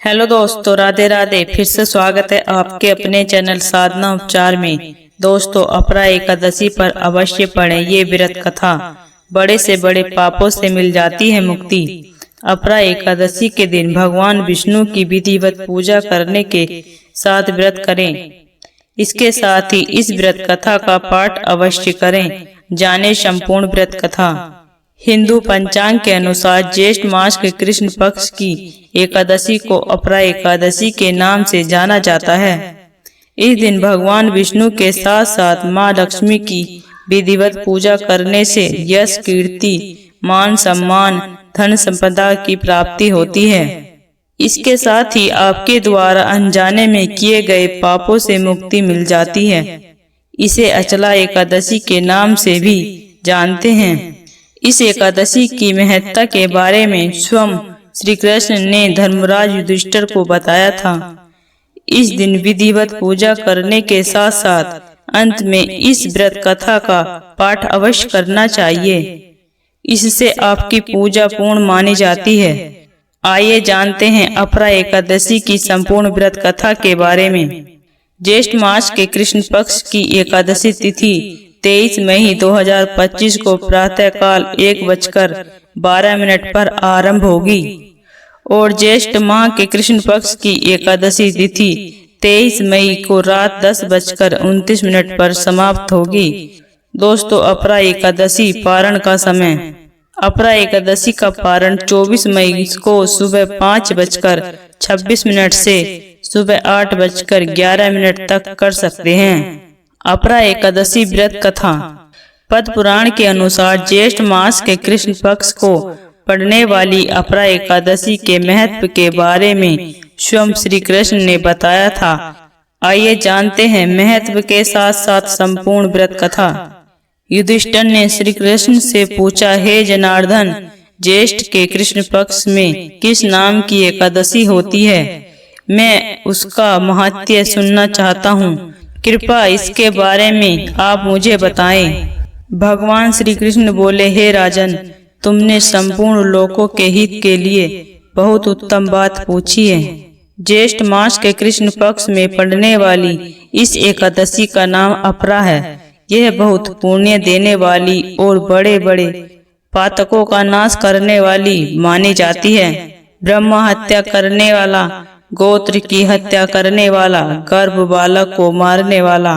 Hello दोस्तों, राधे राधे। फिर से स्वागत है आपके अपने चैनल साधना उपचार में। दोस्तों, अपरा एकादशी पर अवश्य पढ़ें ये व्रत कथा। बड़े से बड़े पापों से मिल जाती है मुक्ति। अपरा एकादशी के दिन भगवान विष्णु की विधिवत पूजा करने के साथ व्रत करें। इसके साथ ही इस व्रत कथा का पाठ अवश्य करें। जाने संपूर्ण व्रत कथा। हिंदू पंचांग के अनुसार ज्येष्ठ मास के कृष्ण पक्ष की एकादशी को अपरा एकादशी के नाम से जाना जाता है। इस दिन भगवान विष्णु के साथ साथ मां लक्ष्मी की विधिवत पूजा करने से यश, कीर्ति, मान सम्मान, धन संपदा की प्राप्ति होती है। इसके साथ ही आपके द्वारा अनजाने में किए गए पापों से मुक्ति मिल जाती है। इसे अचला एकादशी के नाम से भी जानते हैं। इस एकादशी की महत्ता के बारे में स्वयं श्री कृष्ण ने धर्मराज युधिष्ठिर को बताया था। इस दिन विधिवत पूजा करने के साथ साथ अंत में इस व्रत कथा का पाठ अवश्य करना चाहिए। इससे आपकी पूजा पूर्ण मानी जाती है। आइए जानते हैं अपरा एकादशी की संपूर्ण व्रत कथा के बारे में। ज्येष्ठ मास के कृष्ण पक्ष की एकादशी तिथि 23 मई 2025 को प्रातः काल 1:12 पर आरंभ होगी और ज्येष्ठ माह के कृष्ण पक्ष की एकादशी तिथि 23 मई को रात 10:29 पर समाप्त होगी। दोस्तों, अपरा एकादशी पारण का समय। अपरा एकादशी का पारण 24 मई को सुबह 5:26 से सुबह 8:11 तक कर सकते हैं। अपरा एकादशी व्रत कथा। पद्म पुराण के अनुसार ज्येष्ठ मास के कृष्ण पक्ष को पड़ने वाली अपरा एकादशी के महत्व के बारे में स्वयं श्री कृष्ण ने बताया था। आइए जानते हैं महत्व के साथ साथ संपूर्ण व्रत कथा। युधिष्ठिर ने श्री कृष्ण से पूछा, हे जनार्दन, ज्येष्ठ के कृष्ण पक्ष में किस नाम की एकादशी होती है? मैं उसका महत्व सुनना चाहता हूँ। कृपया इसके बारे में आप मुझे बताएं। भगवान श्री कृष्ण बोले, हे राजन, तुमने संपूर्ण लोकों के हित के लिए बहुत उत्तम बात पूछी है। ज्येष्ठ मास के कृष्ण पक्ष में पड़ने वाली इस एकादशी का नाम अपरा है। यह बहुत पुण्य देने वाली और बड़े बड़े पातकों का नाश करने वाली मानी जाती है। ब्रह्म हत्या करने वाला, गोत्र की हत्या करने वाला, गर्भ बालक को मारने वाला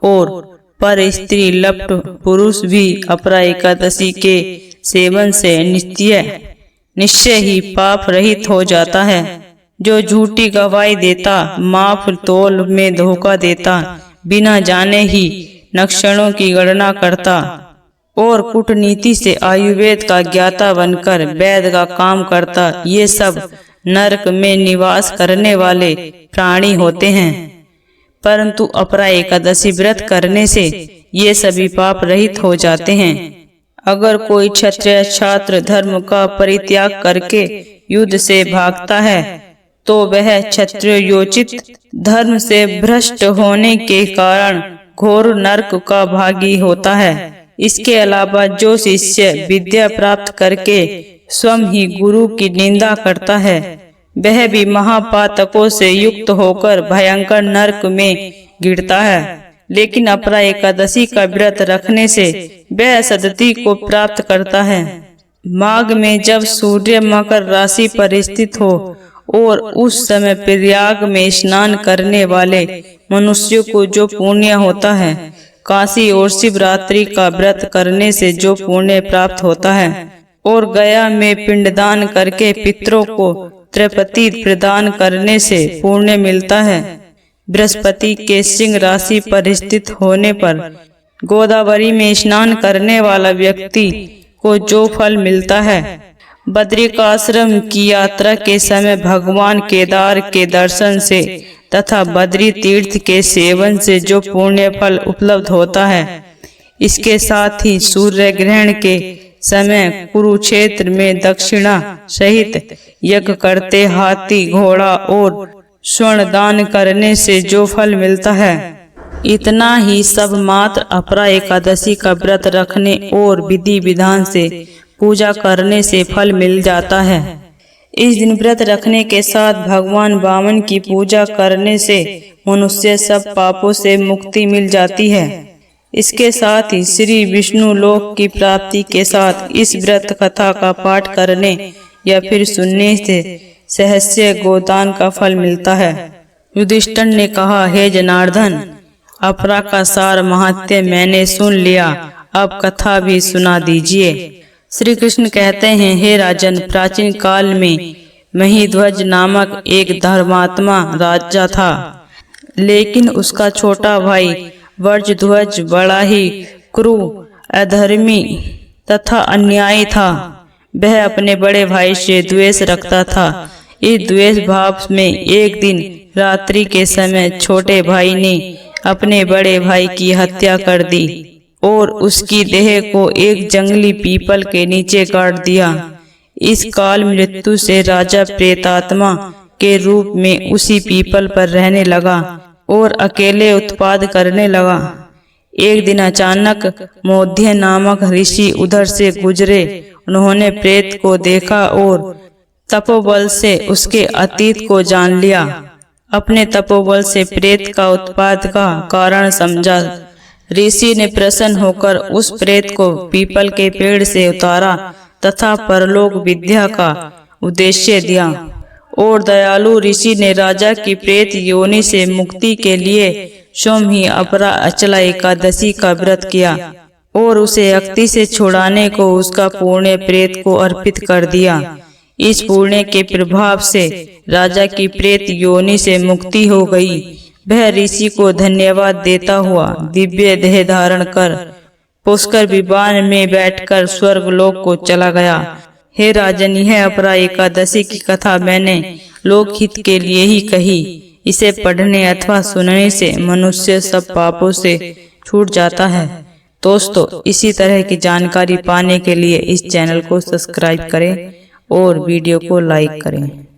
और पर स्त्री लप्ट पुरुष भी अपरा एकादशी के सेवन से निश्चय ही पाप रहित हो जाता है। जो झूठी गवाही देता, माफ तोल में धोखा देता, बिना जाने ही नक्षणों की गणना करता और कूटनीति से आयुर्वेद का ज्ञाता बनकर वैद्य का काम करता, ये सब नरक में निवास करने वाले प्राणी होते हैं। परंतु अपरा एकादशी व्रत करने से ये सभी पाप रहित हो जाते हैं। अगर कोई क्षत्रिय छात्र धर्म का परित्याग करके युद्ध से भागता है तो वह क्षत्रियोचित धर्म से भ्रष्ट होने के कारण घोर नरक का भागी होता है। इसके अलावा जो शिष्य विद्या प्राप्त करके स्वयं ही गुरु की निंदा करता है, वह भी महापातकों से युक्त होकर भयंकर नरक में गिरता है। लेकिन अपरा एकादशी का व्रत रखने से वह सद्गति को प्राप्त करता है। माघ में जब सूर्य मकर राशि पर स्थित हो और उस समय प्रयाग में स्नान करने वाले मनुष्यों को जो पुण्य होता है, काशी और शिवरात्रि का व्रत करने से जो पुण्य प्राप्त होता है और गया में पिंडदान करके पितरों को तृप्ति प्रदान करने से पुण्य मिलता है। बृहस्पति के सिंह राशि पर स्थित होने पर गोदावरी में स्नान करने वाला व्यक्ति को जो फल मिलता है, बद्रिकाश्रम की यात्रा के समय भगवान केदार के दर्शन से तथा बद्री तीर्थ के सेवन से जो पुण्य फल उपलब्ध होता है, इसके साथ ही सूर्य ग्रहण के समय कुरुक्षेत्र में दक्षिणा सहित यज्ञ करते हाथी, घोड़ा और स्वर्ण दान करने से जो फल मिलता है, इतना ही सब मात्र अपरा एकादशी का व्रत रखने और विधि विधान से पूजा करने से फल मिल जाता है। इस दिन व्रत रखने के साथ भगवान वामन की पूजा करने से मनुष्य सब पापों से मुक्ति मिल जाती है। इसके साथ ही श्री विष्णु लोक की प्राप्ति के साथ इस व्रत कथा का पाठ करने या फिर सुनने से सहस्त्र गोदान का फल मिलता है। युधिष्ठिर ने कहा, हे जनार्दन, अपरा का सार महात्म्य मैंने सुन लिया, अब कथा भी सुना दीजिए। श्री कृष्ण कहते हैं, हे राजन, प्राचीन काल में महिध्वज नामक एक धर्मात्मा राजा था, लेकिन उसका छोटा भाई वर्जध्वज बड़ा ही क्रूर, अधर्मी तथा अन्यायी था। वह अपने बड़े भाई से द्वेष रखता था। इस द्वेष भाव में एक दिन रात्रि के समय छोटे भाई ने अपने बड़े भाई की हत्या कर दी और उसकी देह को एक जंगली पीपल के नीचे गाड़ दिया। इस काल मृत्यु से राजा प्रेतात्मा के रूप में उसी पीपल पर रहने लगा और अकेले उत्पाद करने लगा। एक दिन अचानक मोध्य नामक ऋषि उधर से गुजरे। उन्होंने प्रेत को देखा और तपोबल से उसके अतीत को जान लिया। अपने तपोबल से प्रेत का उत्पाद का कारण समझा। ऋषि ने प्रसन्न होकर उस प्रेत को पीपल के पेड़ से उतारा तथा परलोक विद्या का उद्देश्य दिया और दयालु ऋषि ने राजा की प्रेत योनि से मुक्ति के लिए स्वयं ही अपरा अचला एकादशी का व्रत किया और उसे अक्ति से छुड़ाने को उसका पुण्य प्रेत को अर्पित कर दिया। इस पुण्य के प्रभाव से राजा की प्रेत योनि से मुक्ति हो गई। वह ऋषि को धन्यवाद देता हुआ दिव्य देह धारण कर पुष्कर विमान में बैठकर स्वर्ग लोक को चला गया। हे राजन, यह अपरा एकादशी की कथा मैंने लोकहित के लिए ही कही। इसे पढ़ने अथवा सुनने से मनुष्य सब पापों से छूट जाता है। दोस्तों, इसी तरह की जानकारी पाने के लिए इस चैनल को सब्सक्राइब करें और वीडियो को लाइक करें।